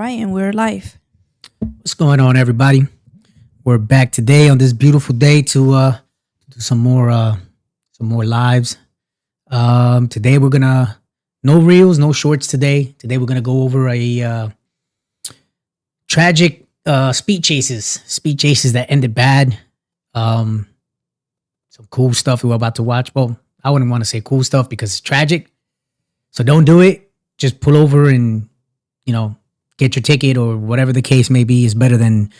right, and we're live. What's going on, everybody? We're back today on this beautiful day to do some more lives. Today we're gonna no reels, no shorts today. Today we're gonna go over a tragic speed chases that ended bad. Some cool stuff we're about to watch. Well, I wouldn't want to say cool stuff because it's tragic, so don't do it. Just pull over and get your ticket or whatever the case may be. Is better than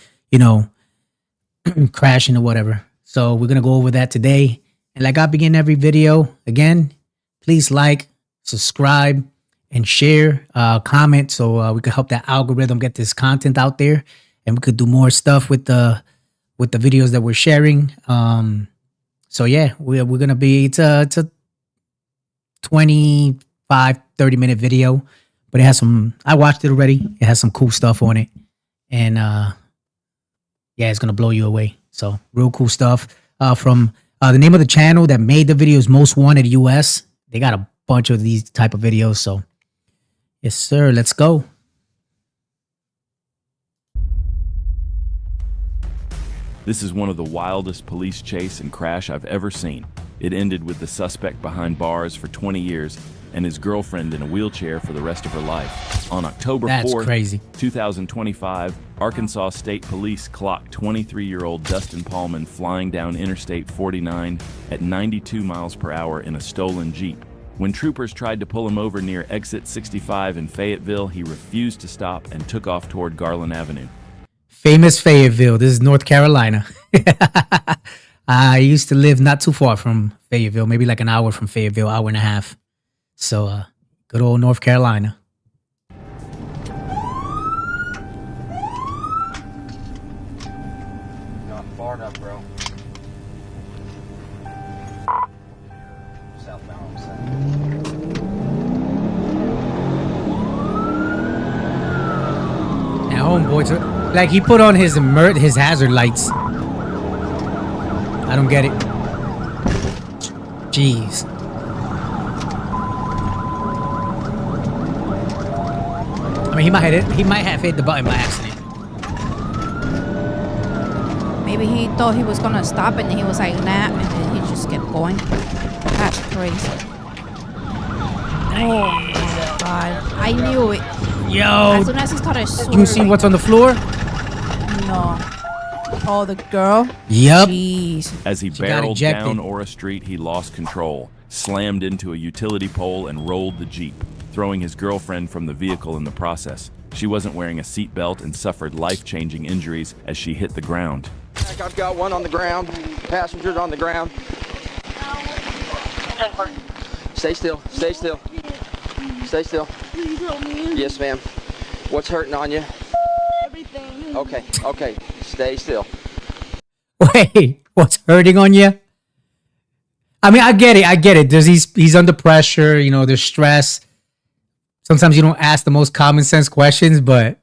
crashing or whatever. So we're gonna go over that today. And like I begin every video, again, please like, subscribe, and share, comment, so we can help that algorithm get this content out there, and we could do more stuff with the videos that we're sharing. So yeah, we're gonna be it's a 25-30 minute video, but it has some. I watched it already. It has some cool stuff on it, and yeah, it's gonna blow you away. So real cool stuff from the name of the channel that made the videos Most Wanted US. They got a bunch of these type of videos. So yes, sir. Let's go. This is one of the wildest police chase and crash I've ever seen. It ended with the suspect behind bars for 20 years and his girlfriend in a wheelchair for the rest of her life. On October 4th, 2025, Arkansas State Police clocked 23-year-old Dustin Paulman flying down Interstate 49 at 92 miles per hour in a stolen Jeep. When troopers tried to pull him over near exit 65 in Fayetteville, he refused to stop and took off toward Garland Avenue. Famous Fayetteville. This is North Carolina. I used to live not too far from Fayetteville, maybe like an hour from Fayetteville, hour and a half. So, good old North Carolina. Not far enough, bro. Southbound. Now, homeboy, like he put on his hazard lights. I don't get it. Jeez. I mean, he might have hit the button by accident. Maybe he thought he was gonna stop it, and he was like, nah, and then he just kept going. That's crazy. Oh my god, I knew it. Yo, as soon as he started swerving. You see what's on the floor? No. Oh, the girl? Yep. Jeez. As he barreled down Ora Street, he lost control, slammed into a utility pole, and rolled the Jeep, throwing his girlfriend from the vehicle in the process. She wasn't wearing a seatbelt and suffered life-changing injuries as she hit the ground. I've got one on the ground, passengers on the ground. Stay still, stay still. Stay still. Please help me. Yes, ma'am. What's hurting on you? Everything. Okay. Stay still. Wait, what's hurting on you? I mean, I get it. He's under pressure, there's stress. Sometimes you don't ask the most common sense questions, but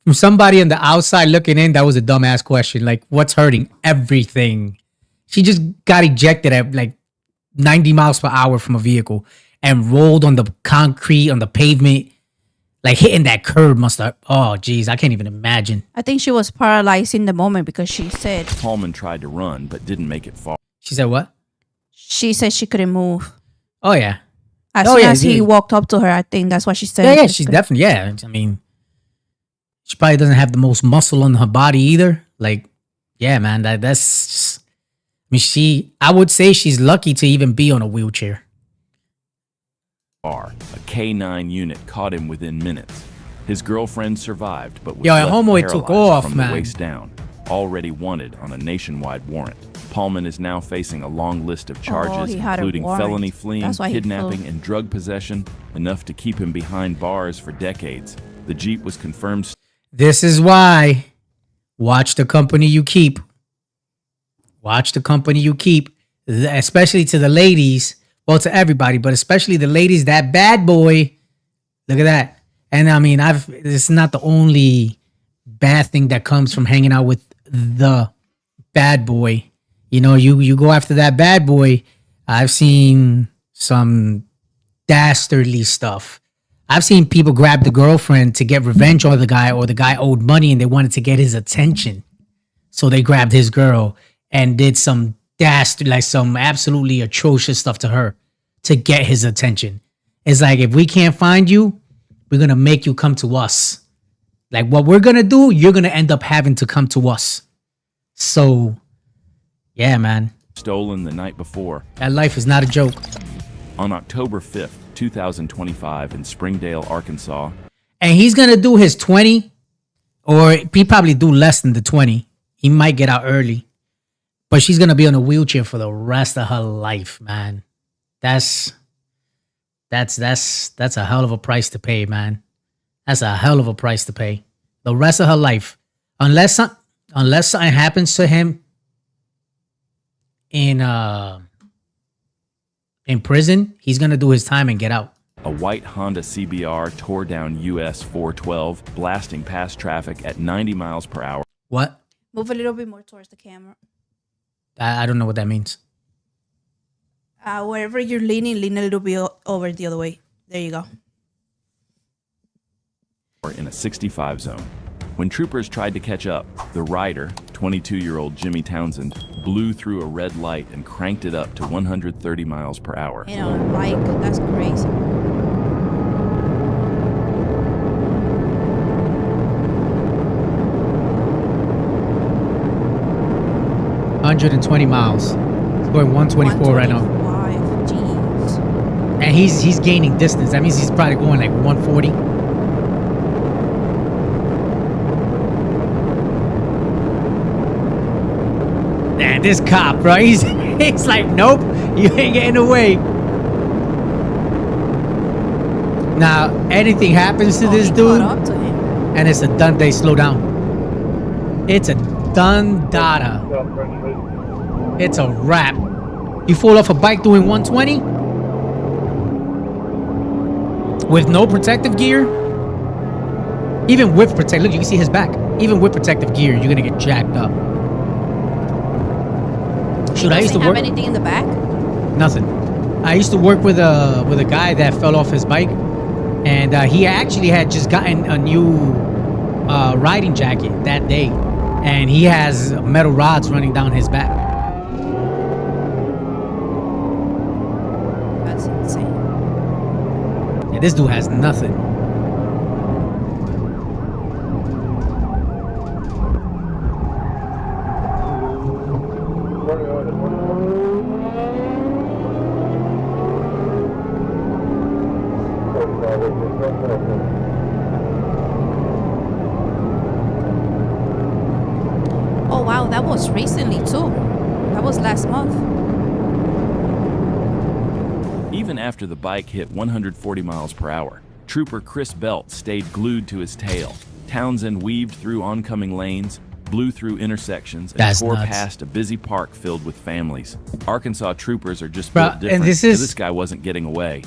from somebody on the outside looking in, that was a dumbass question. Like, what's hurting? Everything. She just got ejected at like 90 miles per hour from a vehicle and rolled on the concrete, on the pavement, like hitting that curb must have, oh, geez, I can't even imagine. I think she was paralyzed in the moment because she said... Paulman tried to run, but didn't make it far. She said what? She said she couldn't move. Oh, yeah. As soon as he walked up to her, I think that's what she said. Yeah, she's definitely, yeah. I mean, she probably doesn't have the most muscle on her body either. Like, yeah, man, that's just, I mean, I would say she's lucky to even be on a wheelchair. A K9 unit caught him within minutes. His girlfriend survived, but was homeboy took off, from man. The waist down, already wanted on a nationwide warrant. Paulman is now facing a long list of charges, including felony fleeing, kidnapping, and drug possession, enough to keep him behind bars for decades. The Jeep was confirmed. This is why. Watch the company you keep. Watch the company you keep, especially to the ladies. Well, to everybody, but especially the ladies. That bad boy. Look at that. And I mean, it's not the only bad thing that comes from hanging out with the bad boy. You go after that bad boy. I've seen some dastardly stuff. I've seen people grab the girlfriend to get revenge on the guy, or the guy owed money and they wanted to get his attention. So they grabbed his girl and did some dastard, like some absolutely atrocious stuff to her to get his attention. It's like, if we can't find you, we're going to make you come to us. Like, what we're going to do, you're going to end up having to come to us. So, yeah, man. Stolen the night before. That life is not a joke. On October 5th, 2025 in Springdale, Arkansas. And he's going to do his 20, or he probably do less than the 20. He might get out early. But she's going to be on a wheelchair for the rest of her life, man. That's a hell of a price to pay, man. That's a hell of a price to pay. The rest of her life. Unless something happens to him in prison, he's going to do his time and get out. A white Honda CBR tore down US 412, blasting past traffic at 90 miles per hour. What? Move a little bit more towards the camera. I don't know what that means. Wherever you're leaning, lean a little bit over the other way. There you go. In a 65 zone. When troopers tried to catch up, the rider, 22-year-old Jimmy Townsend, blew through a red light and cranked it up to 130 miles per hour. You know, like, that's crazy. $120 miles. It's going 124 right now. 125, jeez. And he's gaining distance. That means he's probably going like 140. Man, this cop, bro, he's like, nope, you ain't getting away. Now, anything happens to this He dude, caught up to him. and it's a done day. Slow down. It's a done data. It's a wrap. You fall off a bike doing 120 with no protective gear. Even with protect, look, you can see his back. Even with protective gear, you're gonna get jacked up. Shoot, I used to Does he have work. anything in the back? Nothing. I used to work with a guy that fell off his bike, and he actually had just gotten a new riding jacket that day, and he has metal rods running down his back. That's insane. Yeah, this dude has nothing. Oh, wow, that was recently, too. That was last month. Even after the bike hit 140 miles per hour, Trooper Chris Belt stayed glued to his tail. Townsend weaved through oncoming lanes, blew through intersections, and That's tore nuts. past a busy park filled with families. Arkansas troopers are just Bruh, built and different, this so is- this guy wasn't getting away.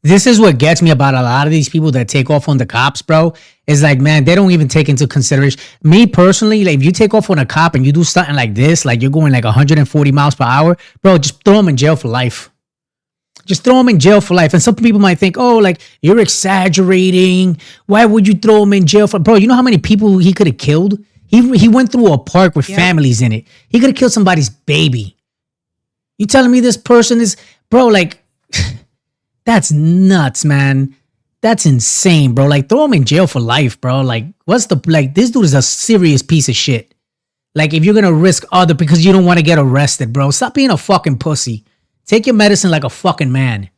This is what gets me about a lot of these people that take off on the cops, bro. Is like, man, they don't even take into consideration. Me personally, like, if you take off on a cop and you do something like this, like you're going like 140 miles per hour, bro, just throw them in jail for life. Just throw them in jail for life. And some people might think, oh, like, you're exaggerating. Why would you throw him in jail for? Bro, you know how many people he could have killed? He went through a park with families in it. He could have killed somebody's baby. You telling me this person is, bro, like, that's nuts, man. That's insane, bro. Like, throw him in jail for life, bro. Like, what's the, like, this dude is a serious piece of shit. Like, if you're gonna risk other because you don't want to get arrested, bro, stop being a fucking pussy. Take your medicine like a fucking man.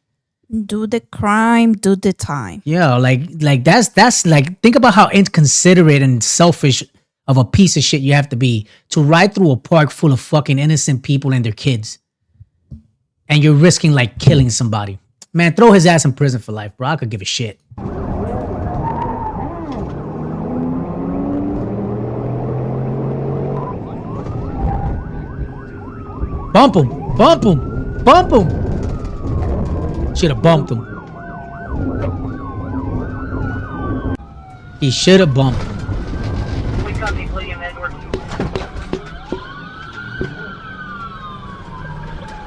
Do the crime, do the time. Yeah, like that's like, think about how inconsiderate and selfish of a piece of shit you have to be to ride through a park full of fucking innocent people and their kids. And you're risking like killing somebody. Man, throw his ass in prison for life, bro. I could give a shit. Bump him. Bump him. Bump him. Should have bumped him. He should have bumped him.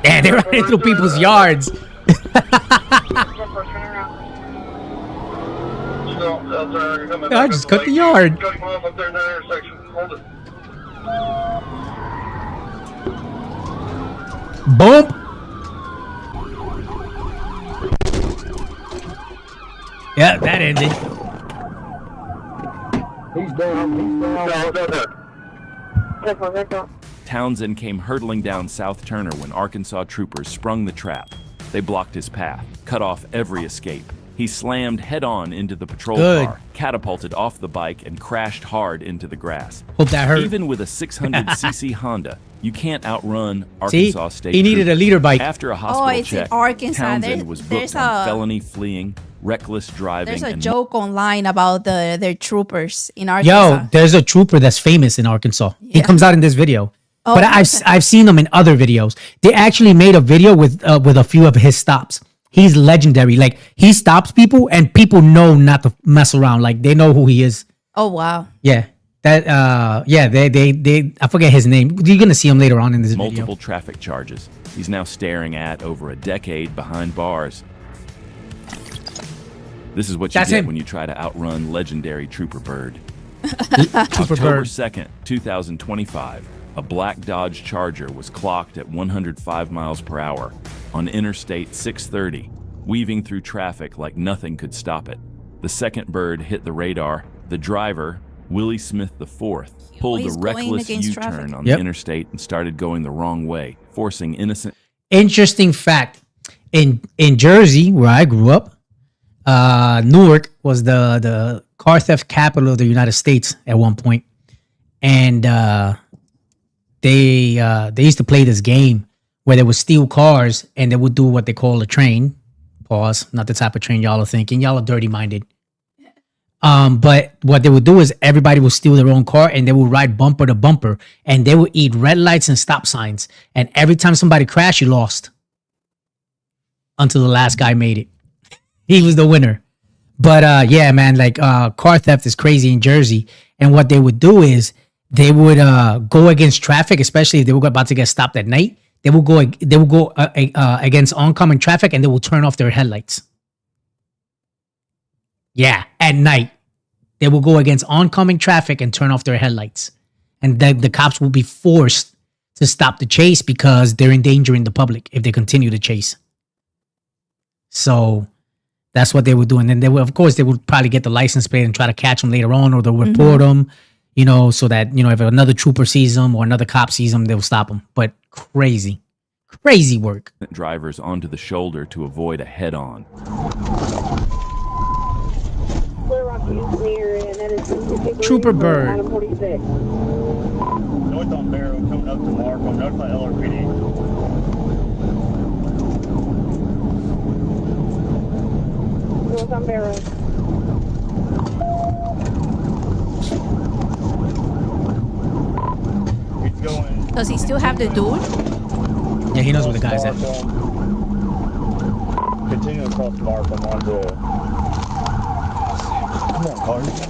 Yeah, they're running through people's yards. I just cut the yard. Cut him off up there in that intersection. Hold it. Boom. Yeah, that ended. He's down. He's down. Townsend came hurtling down South Turner when Arkansas troopers sprung the trap. They blocked his path, cut off every escape. He slammed head-on into the patrol car, catapulted off the bike, and crashed hard into the grass. Hope that hurt. Even with a 600cc Honda, you can't outrun Arkansas State he needed a troopers. leader bike. After a hospital it's in check, Arkansas. Townsend was There's booked on a- felony fleeing, reckless driving, There's a and joke online about their troopers in Arkansas. Yo, there's a trooper that's famous in Arkansas. He Yeah. comes out in this video. Oh, But I've seen him in other videos. They actually made a video with a few of his stops. He's legendary. Like, he stops people and people know not to mess around. Like, they know who he is. Oh wow. Yeah. That they I forget his name. You're gonna see him later on in this multiple video. traffic charges. He's now staring at over a decade behind bars. This is what you That's get him. when you try to outrun legendary Trooper Bird. Trooper October Bird. 2nd, 2025, a black Dodge Charger was clocked at 105 miles per hour on Interstate 630, weaving through traffic like nothing could stop it. The second bird hit the radar. The driver, Willie Smith IV, pulled a He's going reckless against U-turn traffic. on Yep. the interstate and started going the wrong way, forcing innocent Interesting fact. In Jersey, where I grew up, Newark was the car theft capital of the United States at one point. And they used to play this game where they would steal cars and they would do what they call a train. Pause. Not the type of train y'all are thinking. Y'all are dirty minded. But what they would do is everybody would steal their own car and they would ride bumper to bumper and they would eat red lights and stop signs. And every time somebody crashed, you lost. Until the last guy made it. He was the winner. But yeah, man, like car theft is crazy in Jersey. And what they would do is they would go against traffic, especially if they were about to get stopped at night. They will go against oncoming traffic and they will turn off their headlights. Yeah, at night. They will go against oncoming traffic and turn off their headlights. And the cops will be forced to stop the chase because they're endangering the public if they continue to chase. So that's what they would do. And then they would, of course, they would probably get the license plate and try to catch them later on, or they'll report them, you know, so that, you know, if another trooper sees them or another cop sees them, they'll stop them. But crazy work. drivers onto the shoulder to avoid a head-on. Trooper Bird. North on Barrow, coming up to Markham, notify LRPD. North on Barrow. He's going. Does he still have the dude? Yeah, he knows where the guy's at. Continue across Markham onto. Come on, cars.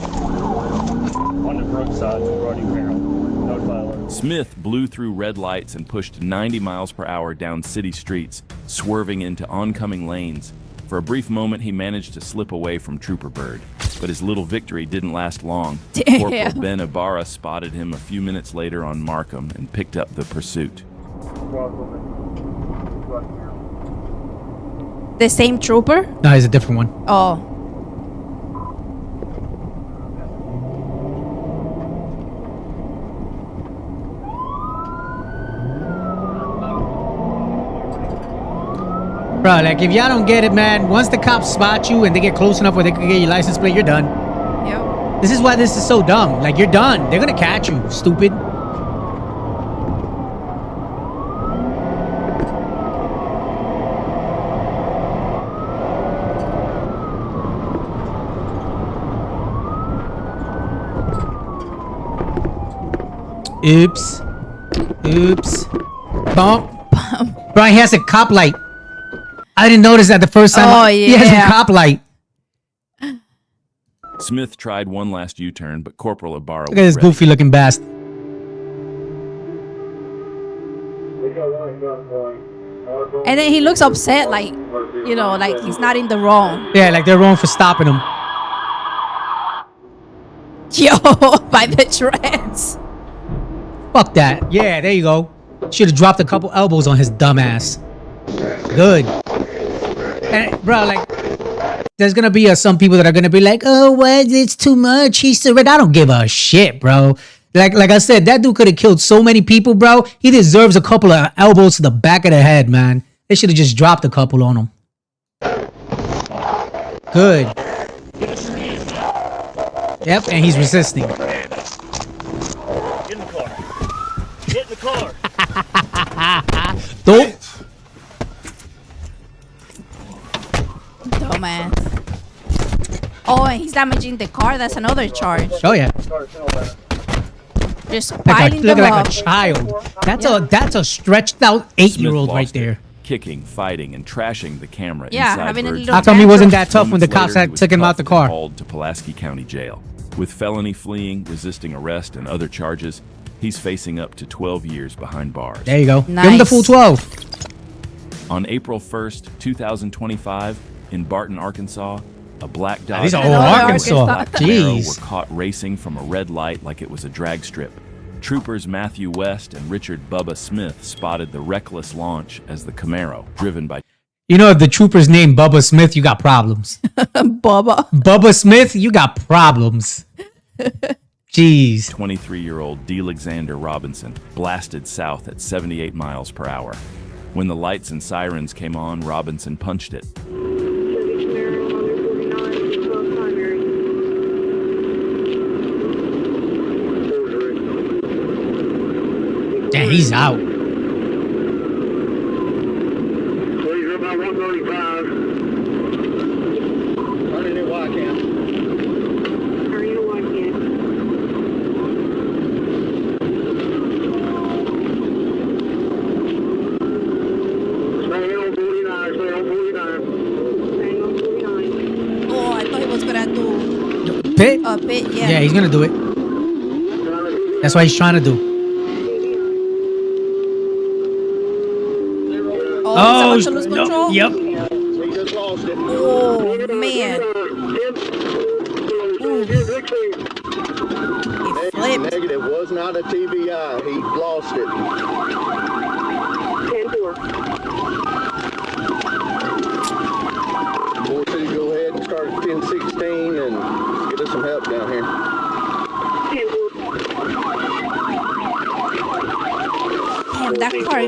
On the Brookside, running Barrow. Notify alert. Smith blew through red lights and pushed 90 miles per hour down city streets, swerving into oncoming lanes. For a brief moment, he managed to slip away from Trooper Bird, but his little victory didn't last long. Damn. Corporal Ben Ibarra spotted him a few minutes later on Markham and picked up the pursuit. The same trooper? No, he's a different one. Oh. Bro, like, if y'all don't get it, man, once the cops spot you and they get close enough where they can get your license plate, you're done. Yep. This is why this is so dumb. Like, you're done. They're gonna catch you, stupid. Oops. Oops. Bump. Bro, he has a cop light. I didn't notice that the first time. Oh, He has yeah. a cop light. Smith tried one last U-turn, but Corporal Ibarra Look at this was ready. goofy looking bastard. And then he looks upset, like, you know, like he's not in the wrong. Yeah, like they're wrong for stopping him. Yo, by the trends. Fuck that. Yeah, there you go. Should have dropped a couple elbows on his dumb ass. Good. And, bro, like, there's gonna be some people that are gonna be like, oh, what? It's too much. He surrendered. I don't give a shit, bro. Like I said, that dude could have killed so many people, bro. He deserves a couple of elbows to the back of the head, man. They should have just dropped a couple on him. Good. Yep, and he's resisting. Get in the car. Get in the car. Dope. Dumbass. Oh, and he's damaging the car. That's another charge. Oh yeah. Just Like piling them like up. a child. That's a stretched out 8-year-old Smith right lost it, there. kicking, fighting, and trashing the camera Yeah, inside having a Virgin. little How come he wasn't that tough when the Moments cops later, he had was took him out the cuffed and car? hauled to Pulaski County Jail. With felony fleeing, resisting arrest, and other charges, he's facing up to 12 years behind bars. There you go. Give him the Nice. full 12. On April 1st, 2025, in Barton, Arkansas, a black dog These are and all a black Arkansas. Camaro Jeez. were caught racing from a red light like it was a drag strip. Troopers Matthew West and Richard Bubba Smith spotted the reckless launch as the Camaro, driven by You know, if the trooper's named Bubba Smith, you got problems. Bubba. Bubba Smith, you got problems. Jeez. 23-year-old D'Alexander Robinson blasted south at 78 miles per hour. When the lights and sirens came on, Robinson punched it. Damn, he's out. Please, about 135. Running at Y cam. Stay on 49, stay on 49. Oh, I thought he was gonna do Pit? a bit. Yeah. Yeah, he's gonna do it. That's what he's trying to do. Oh, he's about to lose control. Yep. We just lost it. Oh man, he flipped. Negative, was not a TBI. He lost it. 10-4. 4-2, go ahead and start at 10-16 and get us some help down here. 10-4. Damn, that car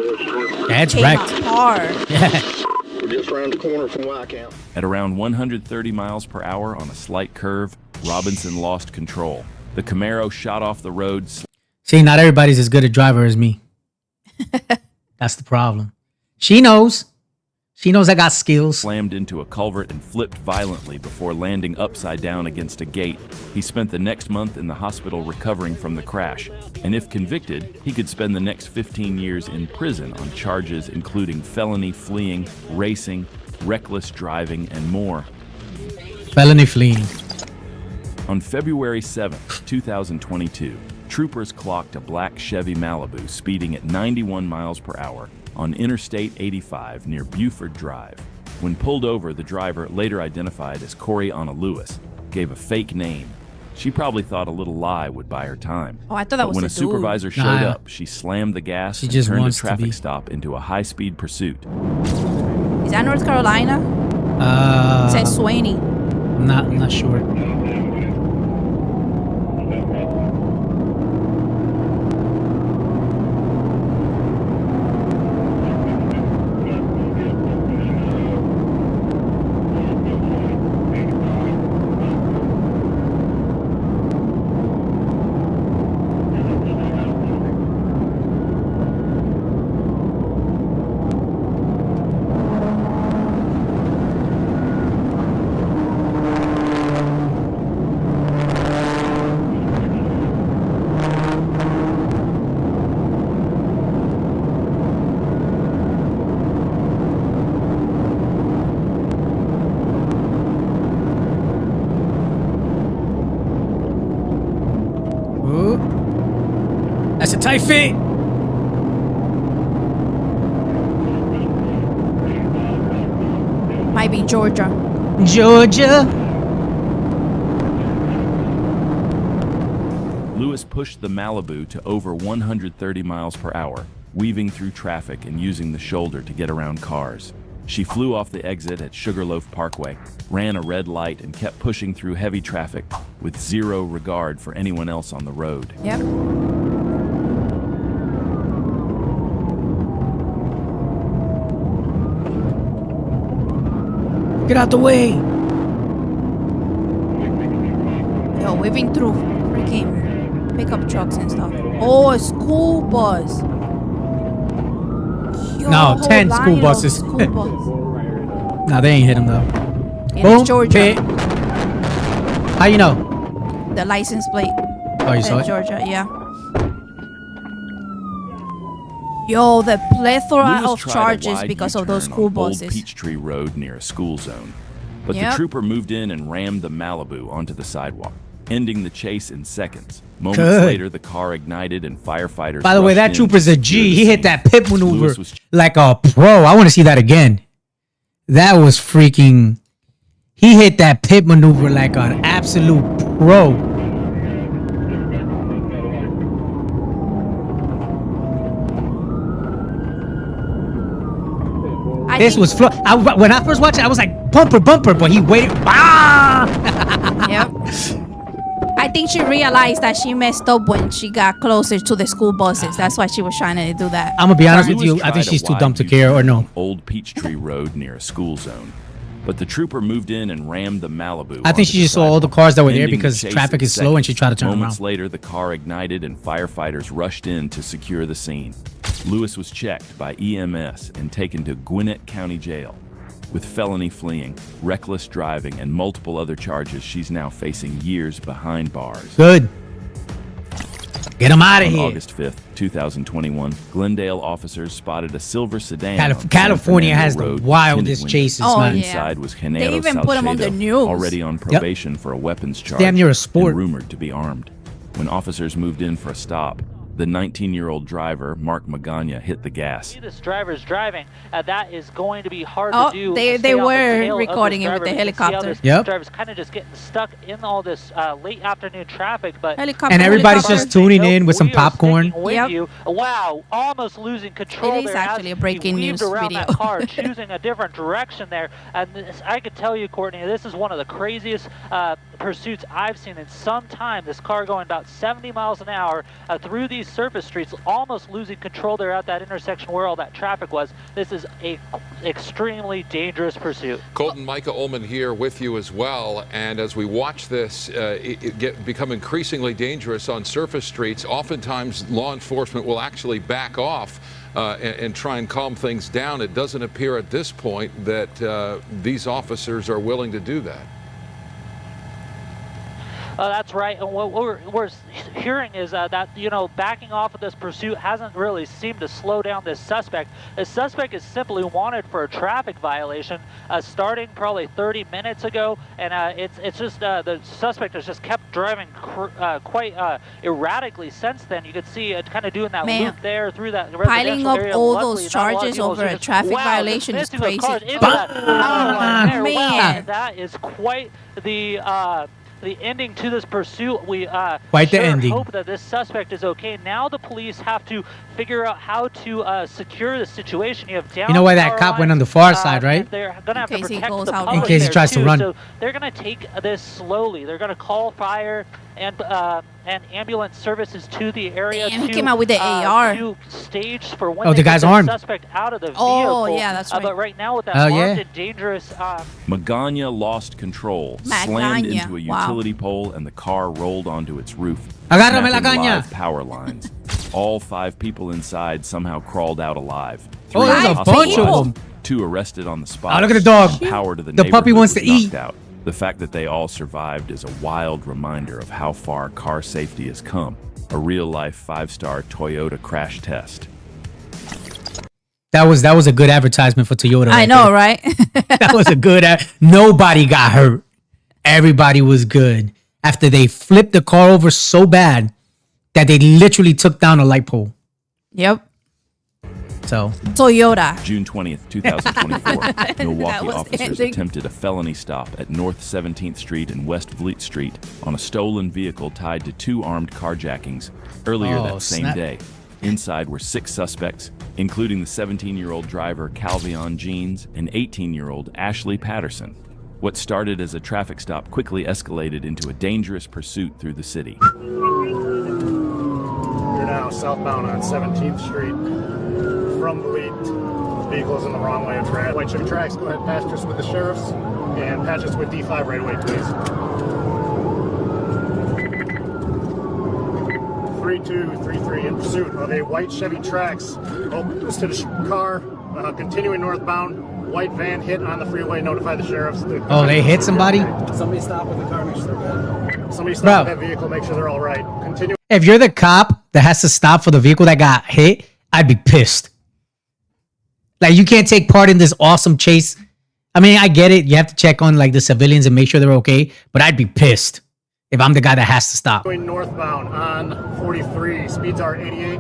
That's came wrecked. hard. Yeah. We're just around the corner from Y count. At around 130 miles per hour on a slight curve, Robinson lost control. The Camaro shot off the road, See, not everybody's as good a driver as me. That's the problem. She knows. She knows I got skills. slammed into a culvert, and flipped violently before landing upside down against a gate. He spent the next month in the hospital recovering from the crash. And if convicted, he could spend the next 15 years in prison on charges including felony fleeing, racing, reckless driving, and more. Felony fleeing. On February 7, 2022, troopers clocked a black Chevy Malibu speeding at 91 miles per hour on Interstate 85 near Buford Drive. When pulled over, the driver, later identified as Corianna Lewis, gave a fake name. She probably thought a little lie would buy her time. Oh, I thought that But was when the a supervisor dude. showed Nah. up, she slammed the gas She and just turned a wants to be- traffic stop into a high-speed pursuit. Is that North Carolina? It says Swaney. I'm not sure. Ooh. That's a tight fit. Might be Georgia. Georgia. Lewis pushed the Malibu to over 130 miles per hour, weaving through traffic and using the shoulder to get around cars. She flew off the exit at Sugarloaf Parkway, ran a red light, and kept pushing through heavy traffic with zero regard for anyone else on the road. Yep. Get out the way. Yo, weaving through freaking pickup trucks and stuff. Oh, a school bus. Yo, No, a whole 10 school line of buses. School bus. No, they ain't hit him though. In Boom. Georgia. Hit. How you know? The license plate. Oh, you saw In it? Georgia, yeah. Yo, the plethora Lewis of tried a charges wide because of those U-turn school on Old buses. Peachtree Road near a school zone, but Yep. the trooper moved in and rammed the Malibu onto the sidewalk, ending the chase in seconds. Moments Good. later, the car ignited and firefighters. By the way, rushed that in trooper's to a secure G. the He hit scene. that pit maneuver Lewis was like a pro. I want to see that again. That was freaking. He hit that pit maneuver like an absolute pro. This was when I first watched it, I was like bumper, but he waited. Ah! Yep. I think she realized that she messed up when she got closer to the school buses. That's why she was trying to do that. I'm gonna be honest with Lewis you. I think tried a she's too wide dumb to U-turn care, or no. on Old Peachtree Road near a school zone, but the trooper moved in and rammed the Malibu. I think onto she the just saw all the sidewalk, cars that were there ending the because chase traffic in is slow and she seconds. tried to turn Moments around. later, the car ignited and firefighters rushed in to secure the scene. Lewis was checked by EMS and taken to Gwinnett County Jail. With felony fleeing, reckless driving, and multiple other charges, she's now facing years behind bars. Good. Get him out of On here. August 5th, 2021, Glendale officers spotted a silver sedan. on San California has Fernando the Road, wildest tinted chases, Oh, man. yeah. Inside was They Genaro even put him on the Salcedo, news. already on probation for a weapons charge. Damn near a sport. And rumored to be armed. When officers moved in for a stop, the 19-year-old driver, Mark Magana, hit the gas. See this driver's driving, that is going to be hard Oh, to do. they Stay on the were tail of this recording it with driver. the You can see how helicopter. this Yep. driver's kind of just getting stuck in all this late afternoon traffic, but Helicopter, And everybody's helicopter. just tuning in with some we are popcorn. sticking with Yep. you. Wow, almost losing control It is there as actually a he breaking weaved news around video. that car, choosing a different direction there. And this, I could tell you, Courtney, this is one of the craziest pursuits I've seen in some time. This car going about 70 miles an hour through these surface streets, almost losing control there at that intersection where all that traffic was. This is a extremely dangerous pursuit. Colton, Micah Ullman here with you as well. And as we watch this become increasingly dangerous on surface streets, oftentimes law enforcement will actually back off and try and calm things down. It doesn't appear at this point that these officers are willing to do that. That's right, and what we're hearing is that, you know, backing off of this pursuit hasn't really seemed to slow down this suspect. The suspect is simply wanted for a traffic violation starting probably 30 minutes ago, and it's just the suspect has just kept driving quite erratically since then. You could see it kind of doing that Man, loop there through that piling residential up area. all Luckily, those not a lot of charges people over a just, traffic wow, violation is missing those crazy. cars into that power line there. Wow, Man. that is quite the ending to this pursuit. We Quite the sure ending. hope that this suspect is okay. Now the police have to figure out how to secure the situation. You have down You know why that power cop went on lines, the far side, right? and they're gonna have In to case he protect goes the out. public In case he there, tries to too. run. So they're gonna take this slowly. They're gonna call fire and ambulance services to the area. Damn, he to, came out with the AR. To stage for when Oh, they the get guy's the armed. suspect out of the vehicle. Oh, yeah, that's right. But right now with that Oh, armed yeah. and dangerous. Magana lost control, slammed Magana, into a wow. utility pole, and the car rolled onto its roof, Agárrame la snapping caña. live power lines. All 5 people inside somehow crawled out alive. Oh, 3 there's a bunch of hospitalized, them. 2 arrested on the spot. Oh, look at the dog. Power to the The puppy neighborhood wants to was knocked eat. out. The fact that they all survived is a wild reminder of how far car safety has come. A real-life 5-star Toyota crash test. That was a good advertisement for Toyota. I right know, there. right? That was a good. Nobody got hurt. Everybody was good. After they flipped the car over so bad that they literally took down a light pole. Yep. It's So Toyota. June 20th, 2024, Milwaukee was officers ending. attempted a felony stop at North 17th Street and West Fleet Street on a stolen vehicle tied to 2 armed carjackings earlier Oh, that same snap. day. Inside were 6 suspects, including the 17-year-old driver Calvion Jeans and 18-year-old Ashley Patterson. What started as a traffic stop quickly escalated into a dangerous pursuit through the city. You're now southbound on 17th Street from Fleet. Vehicle's in the wrong way of travel. White Chevy Trax, go ahead, patch us with the sheriffs and patch us with D5 right away, please. 3233 in pursuit of a white Chevy Trax. Opens to the car, continuing northbound. White van hit on the freeway. Notify the sheriffs. oh, they hit somebody. Somebody stop with the car. Make sure they're good. Somebody stop with that vehicle. Make sure they're all right. Continue. If you're the cop that has to stop for the vehicle that got hit, I'd be pissed. Like, you can't take part in this awesome chase. I mean, I get it. You have to check on like the civilians and make sure they're okay. But I'd be pissed if I'm the guy that has to stop. Going northbound on 43. Speeds are 88.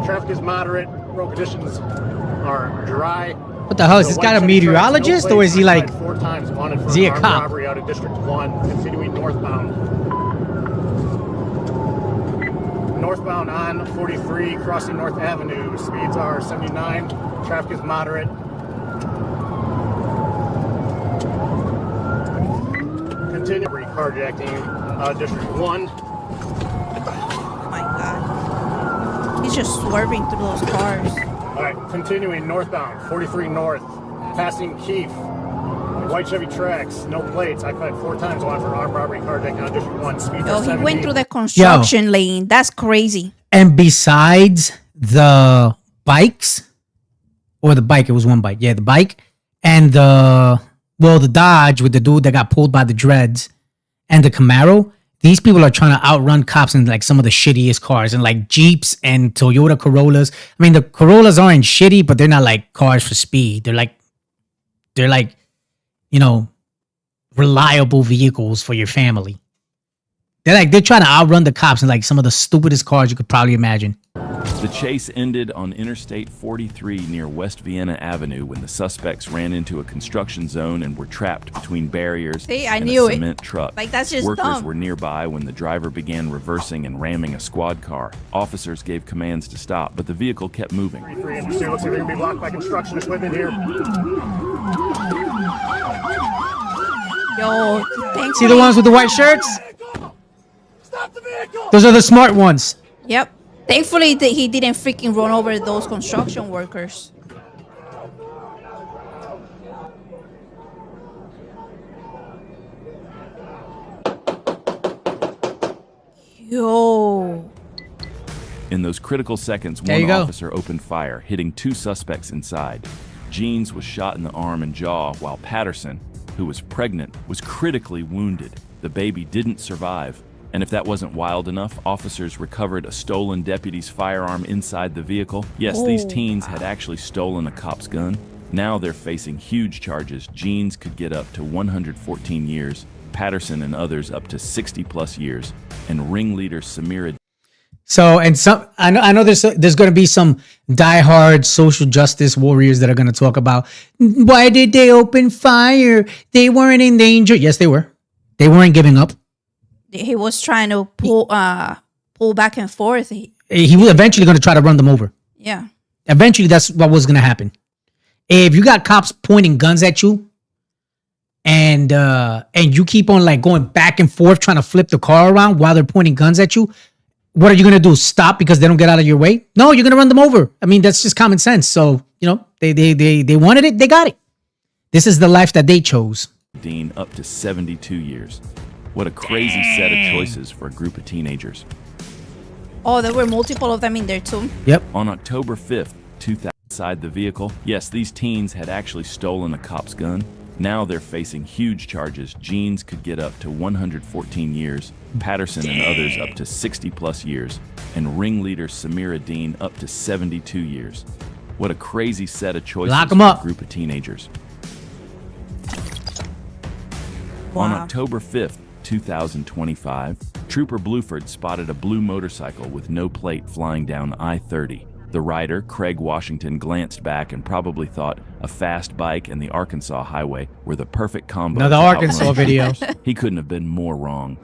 Traffic is moderate. Road conditions are dry. What the hell? Is this guy a meteorologist or is he like, 4 times wanted for is he a armed cop? robbery out of District 1, continuing northbound. Northbound on 43, crossing North Avenue. Speeds are 79. Traffic is moderate. Continue carjacking District 1. Oh my God. He's just swerving through those cars. All right, continuing northbound, 43 north, passing Keefe. White Chevy Trax, no plates. I've had 4 times wanted for armed robbery carjacking on District 1. Speeds Yo, are he 70. went through the construction lane. That's crazy. And besides the bikes, or the bike, it was one bike. Yeah, the bike and the Dodge with the dude that got pulled by the dreads and the Camaro. These people are trying to outrun cops in like some of the shittiest cars and like Jeeps and Toyota Corollas. I mean, the Corollas aren't shitty, but they're not like cars for speed. They're like, you know, reliable vehicles for your family. They're trying to outrun the cops in like some of the stupidest cars you could probably imagine. The chase ended on Interstate 43 near West Vienna Avenue when the suspects ran into a construction zone and were trapped between barriers See, I and knew a it. cement truck. Like, that's just Workers dumb. were nearby when the driver began reversing and ramming a squad car. Officers gave commands to stop, but the vehicle kept moving. 43 in pursuit. Looks like they're going to be blocked by construction equipment here. Yo, thanks. See the ones with the white shirts? Those are the smart ones. Yep. Thankfully, he didn't freaking run over those construction workers. Yo. In those critical seconds, There one you go. officer opened fire, hitting 2 suspects inside. Jeans was shot in the arm and jaw, while Patterson, who was pregnant, was critically wounded. The baby didn't survive. And if that wasn't wild enough, officers recovered a stolen deputy's firearm inside the vehicle. Yes, these teens had actually stolen a cop's gun. Now they're facing huge charges. Jeans could get up to 114 years, Patterson and others up to 60 plus years, and ringleader Samira. So, and some, I know there's going to be some diehard social justice warriors that are going to talk about, why did they open fire? They weren't in danger. Yes, they were. They weren't giving up. He was trying to pull back and forth. He was eventually going to try to run them over. Yeah. Eventually, that's what was going to happen. If you got cops pointing guns at you, and you keep on like going back and forth trying to flip the car around while they're pointing guns at you, what are you going to do? Stop because they don't get out of your way? No, you're going to run them over. I mean, that's just common sense. So, you know, they wanted it, they got it. This is the life that they chose. Dean up to 72 years. What a crazy set of choices for a group of teenagers. Oh, there were multiple of them in there too. Yep. On October 5th, 2000, inside the vehicle, yes, these teens had actually stolen a cop's gun. Now they're facing huge charges. Jeans could get up to 114 years, Patterson and others up to 60 plus years, and ringleader Samira Dean up to 72 years. What a crazy set of choices Lock 'em for up. a group of teenagers. Wow. On October 5th, 2025, Trooper Bluford spotted a blue motorcycle with no plate flying down I-30. The rider, Craig Washington, glanced back and probably thought a fast bike and the Arkansas highway were the perfect combo. Another to Arkansas outrun video. troopers. He couldn't have been more wrong.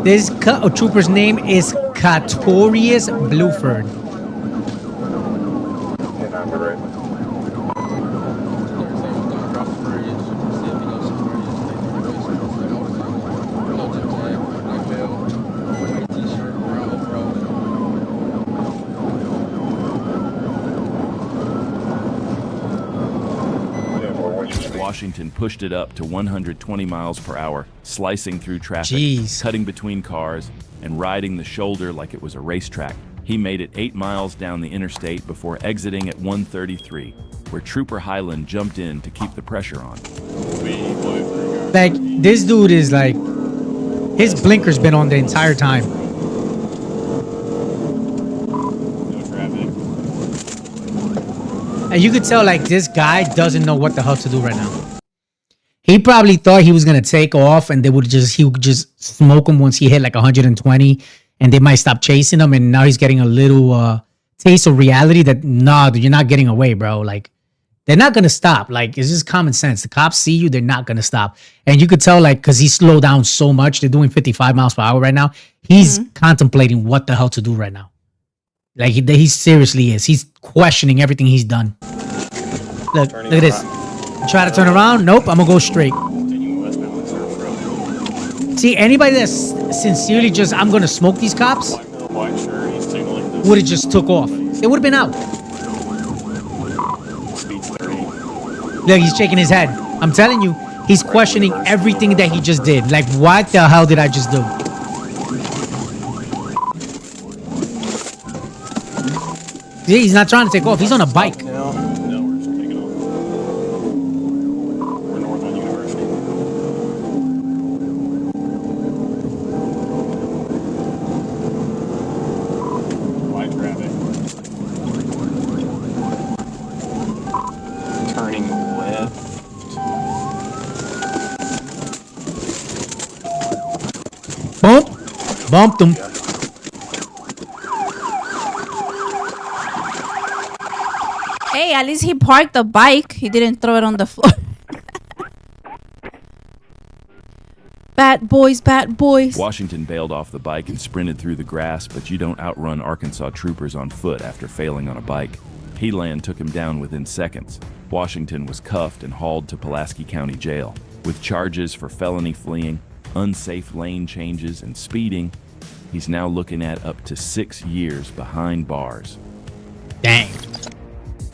This trooper's name is Katorius Bluford. Washington pushed it up to 120 miles per hour, slicing through traffic, Jeez. cutting between cars, and riding the shoulder like it was a racetrack. He made it 8 miles down the interstate before exiting at 133, where Trooper Highland jumped in to keep the pressure on. Like, this dude is like, his blinker's been on the entire time. And you could tell, like, this guy doesn't know what the hell to do right now. He probably thought he was gonna take off, and he would just smoke him once he hit like 120, and they might stop chasing him. And now he's getting a little taste of reality that nah, dude, you're not getting away, bro. Like, they're not gonna stop. Like, it's just common sense. The cops see you, they're not gonna stop. And you could tell, like, because he slowed down so much. They're doing 55 miles per hour right now. He's contemplating what the hell to do right now. Like, he seriously is. He's questioning everything he's done. Look at this. Try to turn around. Nope, I'm gonna go straight. See, anybody that's sincerely just, I'm gonna smoke these cops, would have just took off. They would have been out. Look, he's shaking his head. I'm telling you, he's questioning everything that he just did. Like, what the hell did I just do? See, he's not trying to take off. He's on a bike. No, we're just taking off. We're north on University. Wide traffic. Turning left. Bumped him. Hey, at least he parked the bike. He didn't throw it on the floor. Bad boys, bad boys. Washington bailed off the bike and sprinted through the grass, but you don't outrun Arkansas troopers on foot after failing on a bike. Heland took him down within seconds. Washington was cuffed and hauled to Pulaski County Jail. With charges for felony fleeing, unsafe lane changes, and speeding, he's now looking at up to 6 years behind bars. Dang.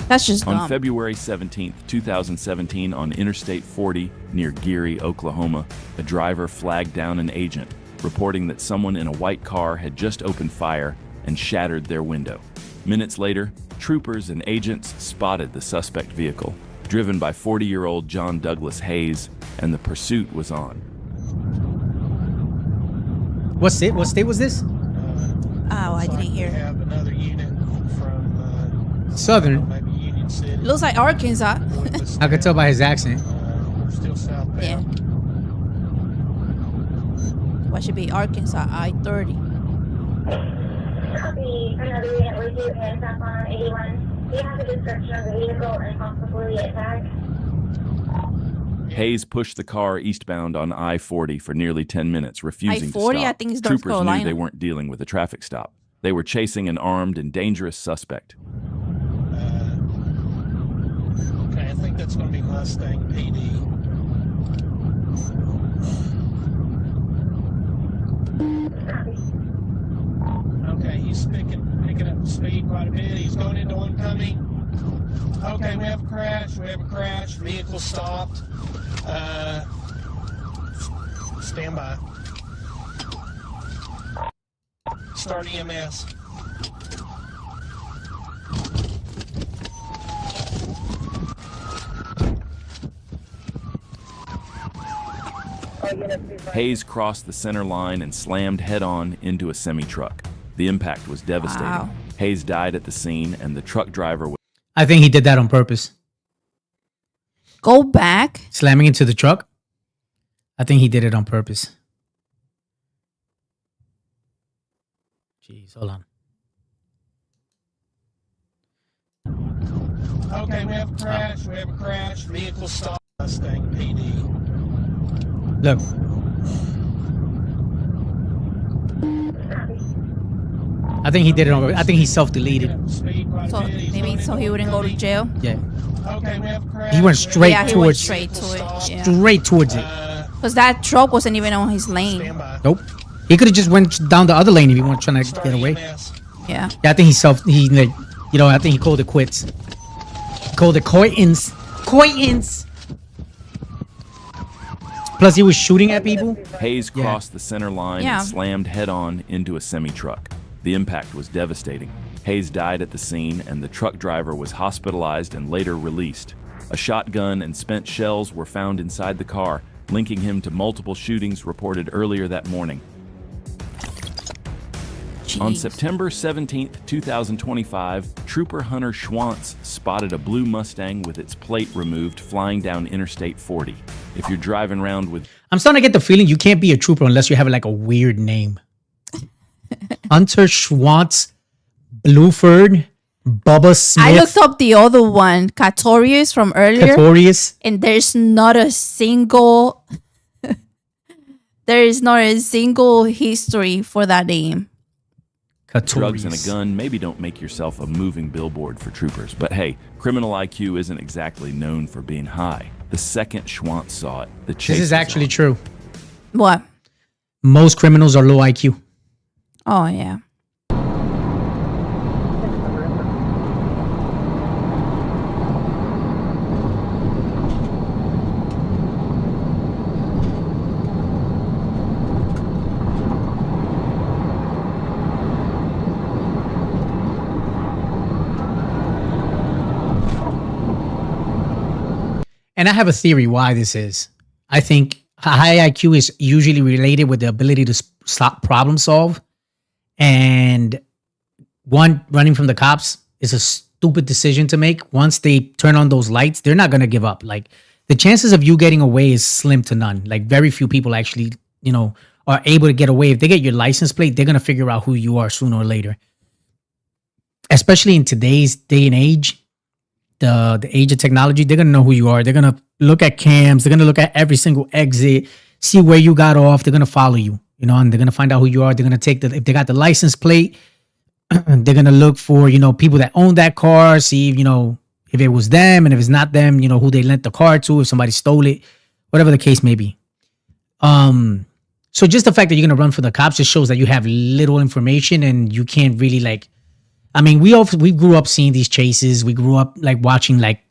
That's just dumb. On February 17, 2017, on Interstate 40 near Geary, Oklahoma, a driver flagged down an agent, reporting that someone in a white car had just opened fire and shattered their window. Minutes later, troopers and agents spotted the suspect vehicle, driven by 40-year-old John Douglas Hayes, and the pursuit was on. What state was this? Oh, I didn't hear. Have another unit from Southern. maybe Union City. Looks like Arkansas. I could tell by his accent. We're still southbound. Yeah. What should be Arkansas? I-30. Copy. Another unit with you, hands up on 81. Do you have a description of the vehicle and possibly a tag? Hayes pushed the car eastbound on I-40 for nearly 10 minutes, refusing to I-40, stop. I think it's North Troopers knew Carolina. they weren't dealing with a traffic stop. They were chasing an armed and dangerous suspect. Okay, I think that's going to be Mustang PD. Okay, he's picking up the speed quite a bit. He's going into oncoming. Okay, we have a crash. Vehicle stopped. Stand by. Start EMS. Hayes crossed the center line and slammed head-on into a semi-truck. The impact was devastating. Wow. Hayes died at the scene, and the truck driver was I think he did that on purpose. Go back. Slamming into the truck. I think he did it on purpose. Jeez, hold on. Okay, we have a crash. We have a crash. Vehicle stop. Mustang PD. Look. I think he did it on. I think he self-deleted. So maybe so he wouldn't go to jail. Yeah. Okay, we have a crash. He went straight Yeah, he went towards. straight to it. Yeah. Straight towards it. Because that truck wasn't even on his lane. Nope. He could have just went down the other lane if he wanted trying to get away. Yeah. Yeah, I think he like, you know, I think he called it quits. He called it coitins. Coitins. Plus, he was shooting at people. Hayes crossed the center line Yeah. and slammed head-on into a semi-truck. The impact was devastating. Hayes died at the scene, and the truck driver was hospitalized and later released. A shotgun and spent shells were found inside the car, linking him to multiple shootings reported earlier that morning. On Jeez. September 17th, 2025, Trooper Hunter Schwantz spotted a blue Mustang with its plate removed flying down Interstate 40. If you're driving around with... I'm starting to get the feeling you can't be a trooper unless you have like a weird name. Hunter Schwantz, Bluford, Bubba Smith, I looked up the other one, Catorius from earlier, Catorius. and there's not a single history for that name. drugs and a gun maybe don't make yourself a moving billboard for troopers. But hey, criminal IQ isn't exactly known for being high. The second Schwantz saw it, the chase This is was actually on. true. What? Most criminals are low IQ. Oh, yeah. And I have a theory why this is. I think high IQ is usually related with the ability to problem solve. And one, running from the cops is a stupid decision to make. Once they turn on those lights, they're not going to give up. Like, the chances of you getting away is slim to none. Like, very few people actually, you know, are able to get away. If they get your license plate, they're going to figure out who you are sooner or later. Especially in today's day and age. The age of technology, they're gonna know who you are. They're gonna look at cams. They're gonna look at every single exit, see where you got off. They're gonna follow you, you know, and they're gonna find out who you are. They're gonna take if they got the license plate, they're gonna look for, you know, people that own that car, see, you know, if it was them, and if it's not them, you know, who they lent the car to, if somebody stole it, whatever the case may be. So just the fact that you're gonna run for the cops just shows that you have little information and you can't really like. I mean, we grew up seeing these chases. We grew up like watching like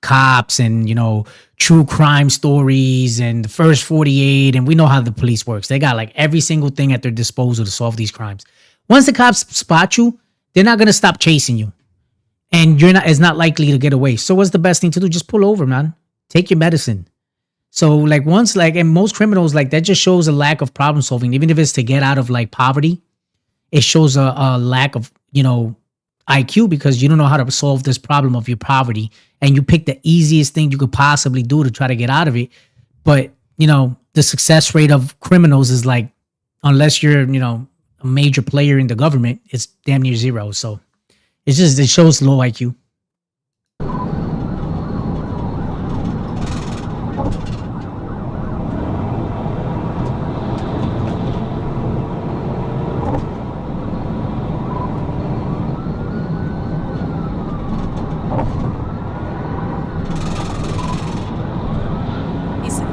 cops and, you know, true crime stories and the first 48. And we know how the police works. They got like every single thing at their disposal to solve these crimes. Once the cops spot you, they're not going to stop chasing you. And it's not likely to get away. So what's the best thing to do? Just pull over, man. Take your medicine. So like once like, and most criminals, like that just shows a lack of problem solving. Even if it's to get out of like poverty, it shows a lack of, you know, IQ, because you don't know how to solve this problem of your poverty, and you pick the easiest thing you could possibly do to try to get out of it. But, you know, the success rate of criminals is like, unless you're, you know, a major player in the government, it's damn near zero. So it shows low IQ.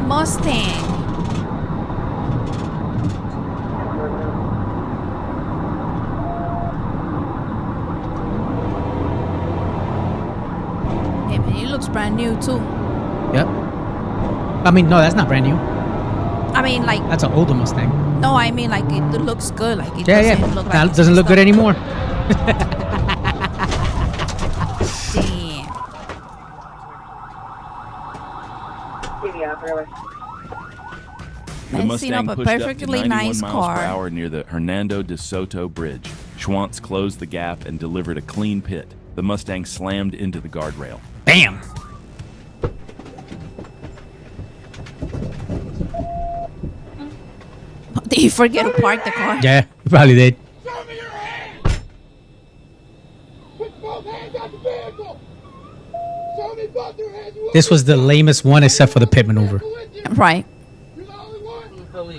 Mustang. Hey man, it looks brand new too. Yep. I mean, no, that's not brand new. I mean, like, That's an older Mustang. no, I mean, like, it looks good. Like, it Yeah, doesn't yeah. look like Now, it it's doesn't look messed good up. anymore. Damn. The Messing up Mustang a pushed up to perfectly 91 nice miles car. per hour near the Hernando de Soto Bridge. Schwantz closed the gap and delivered a clean pit. The Mustang slammed into the guardrail. Bam. Did you forget to park the car? Yeah, you probably did. Show me your This was the lamest one except for the pit maneuver. Right.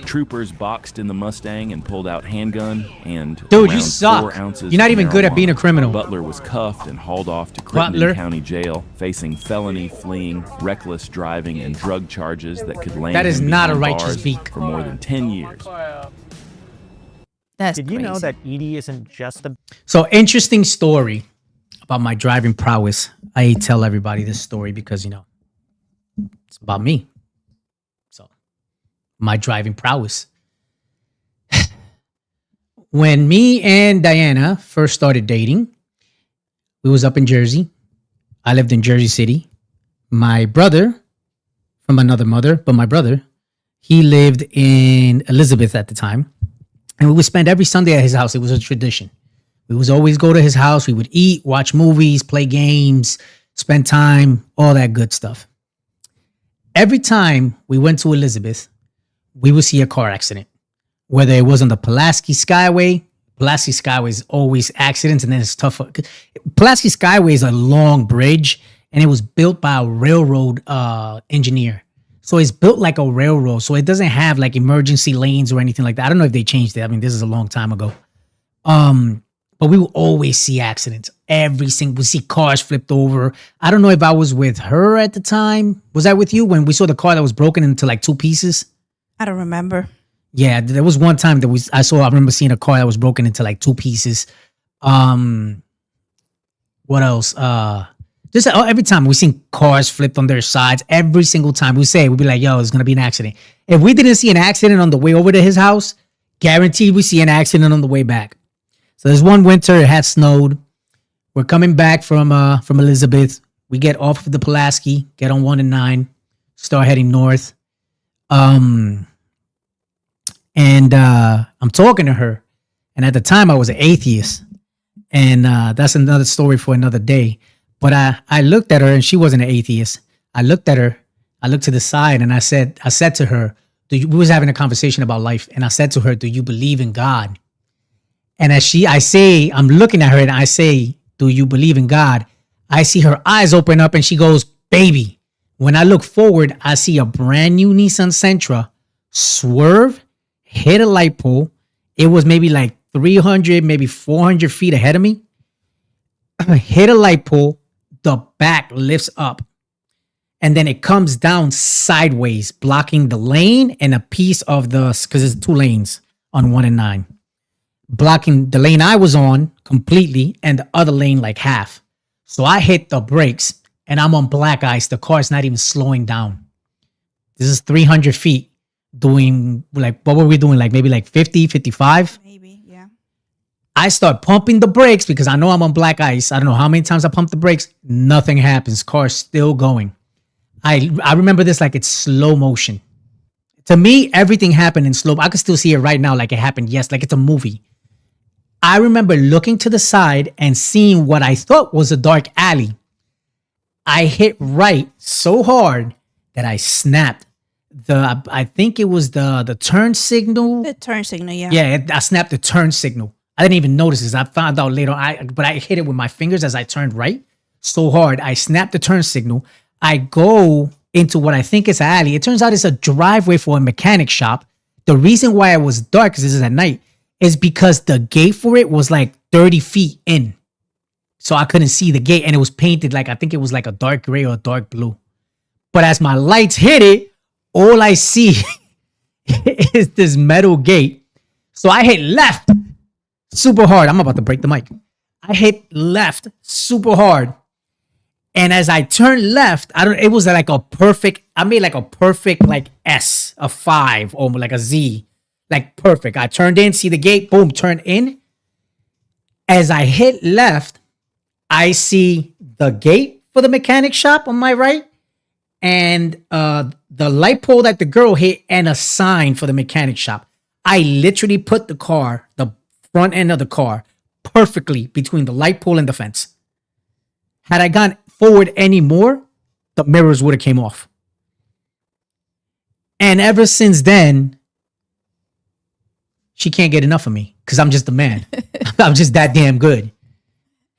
Troopers boxed in the Mustang and pulled out handgun and Dude, you around suck. 4 ounces You're not of even good at being a marijuana. criminal. Butler was cuffed and hauled off to Butler? Crittenden County Jail, facing felony, fleeing, reckless driving, and drug charges that could land That is him not a behind righteous bars speak. for more than 10 years. That's Did you know crazy. that Edie isn't just a So interesting story about my driving prowess. I tell everybody this story because, you know, it's about me. So my driving prowess. When me and Diana first started dating, we was up in Jersey. I lived in Jersey City. My brother, from another mother, but my brother, he lived in Elizabeth at the time. And we would spend every Sunday at his house. It was a tradition. We would always go to his house. We would eat, watch movies, play games, spend time, all that good stuff. Every time we went to Elizabeth, we would see a car accident. Whether it was on the Pulaski Skyway, Pulaski Skyway is always accidents, and then it's tough. Pulaski Skyway is a long bridge, and it was built by a railroad engineer. So it's built like a railroad, so it doesn't have like emergency lanes or anything like that. I don't know if they changed it. I mean, this is a long time ago. But we will always see accidents. We see cars flipped over. I don't know if I was with her at the time. Was I with you when we saw the car that was broken into like 2 pieces? I don't remember. Yeah, there was one time that I remember seeing a car that was broken into like 2 pieces. What else? Just every time we seen cars flipped on their sides, every single time we'd be like, yo, it's gonna be an accident. If we didn't see an accident on the way over to his house, guaranteed we see an accident on the way back. So there's one winter, it had snowed. We're coming back from Elizabeth. We get off of the Pulaski, get on 1 and 9, start heading north. And I'm talking to her. And at the time I was an atheist. And that's another story for another day. But I looked at her and she wasn't an atheist. I looked at her, I looked to the side and I said to her, we was having a conversation about life. And I said to her, do you believe in God? And I'm looking at her and I say, do you believe in God? I see her eyes open up and she goes, baby. When I look forward, I see a brand new Nissan Sentra swerve, hit a light pole. It was maybe like 300, maybe 400 feet ahead of me. Hit a light pole. The back lifts up. And then it comes down sideways, blocking the lane and a piece of because there's 2 lanes on 1 and 9. Blocking the lane I was on completely and the other lane like half. So I hit the brakes and I'm on black ice. The car's not even slowing down. This is 300 feet doing like, what were we doing? Like maybe like 50, 55? Maybe, yeah. I start pumping the brakes because I know I'm on black ice. I don't know how many times I pumped the brakes. Nothing happens. Car's still going. I remember this like it's slow motion. To me, everything happened in slow. I can still see it right now like it happened. Yes, like it's a movie. I remember looking to the side and seeing what I thought was a dark alley. I hit right so hard that I snapped I think it was the turn signal. The turn signal, yeah. Yeah, I snapped the turn signal. I didn't even notice this. I found out later. But I hit it with my fingers as I turned right so hard. I snapped the turn signal. I go into what I think is an alley. It turns out it's a driveway for a mechanic shop. The reason why it was dark, because this is at night, is because the gate for it was like 30 feet in. So I couldn't see the gate, and it was painted like, I think it was like a dark gray or a dark blue. But as my lights hit it, all I see is this metal gate. So I hit left super hard. I'm about to break the mic. I hit left super hard. And as I turned left, it was like a perfect, I made like a perfect like S, a 5, or like a Z. Like perfect. I turned in, see the gate, boom, turned in. As I hit left, I see the gate for the mechanic shop on my right, and the light pole that the girl hit, and a sign for the mechanic shop. I literally put the front end of the car, perfectly between the light pole and the fence. Had I gone forward anymore, the mirrors would have came off. And ever since then, she can't get enough of me because I'm just the man. I'm just that damn good.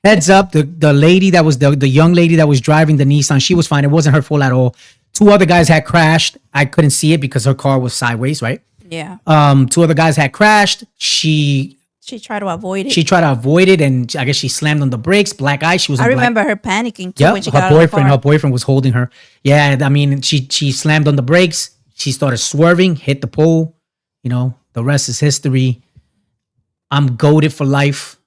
Heads up, the lady that was the young lady that was driving the Nissan, she was fine. It wasn't her fault at all. 2 other guys had crashed. I couldn't see it because her car was sideways, right? Yeah. 2 other guys had crashed. She tried to avoid it. She tried to avoid it, and I guess she slammed on the brakes. Black eye. She was. I remember her panicking too Yeah, when she got out of the car. her boyfriend was holding her. Yeah, I mean, she slammed on the brakes. She started swerving, hit the pole. You know, the rest is history. I'm goated for life.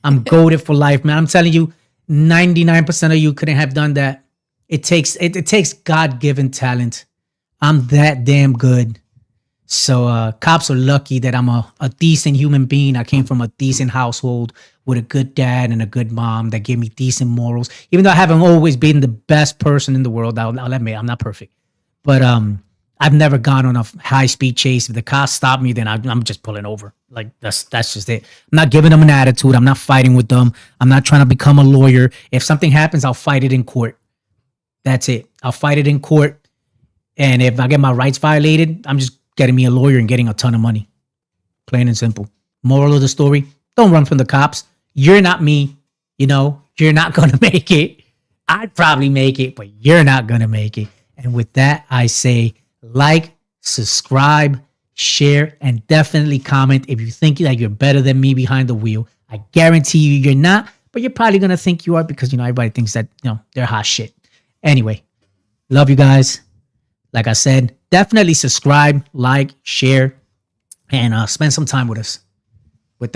I'm goated for life, man. I'm telling you, 99% of you couldn't have done that. It takes God-given talent. I'm that damn good. So cops are lucky that I'm a decent human being. I came from a decent household with a good dad and a good mom that gave me decent morals. Even though I haven't always been the best person in the world, I'll admit I'm not perfect. But I've never gone on a high-speed chase. If the cops stop me, then I'm just pulling over. Like that's just it. I'm not giving them an attitude. I'm not fighting with them. I'm not trying to become a lawyer. If something happens, I'll fight it in court. That's it. I'll fight it in court. And if I get my rights violated, I'm just getting me a lawyer and getting a ton of money. Plain and simple. Moral of the story, don't run from the cops. You're not me. You know, you're not going to make it. I'd probably make it, but you're not going to make it. And with that, I say like, subscribe, share, and definitely comment if you think that you're better than me behind the wheel. I guarantee you you're not, but you're probably going to think you are because, you know, everybody thinks that, you know, they're hot shit. Anyway, love you guys. Like I said, definitely subscribe, like, share, and spend some time with us. With that,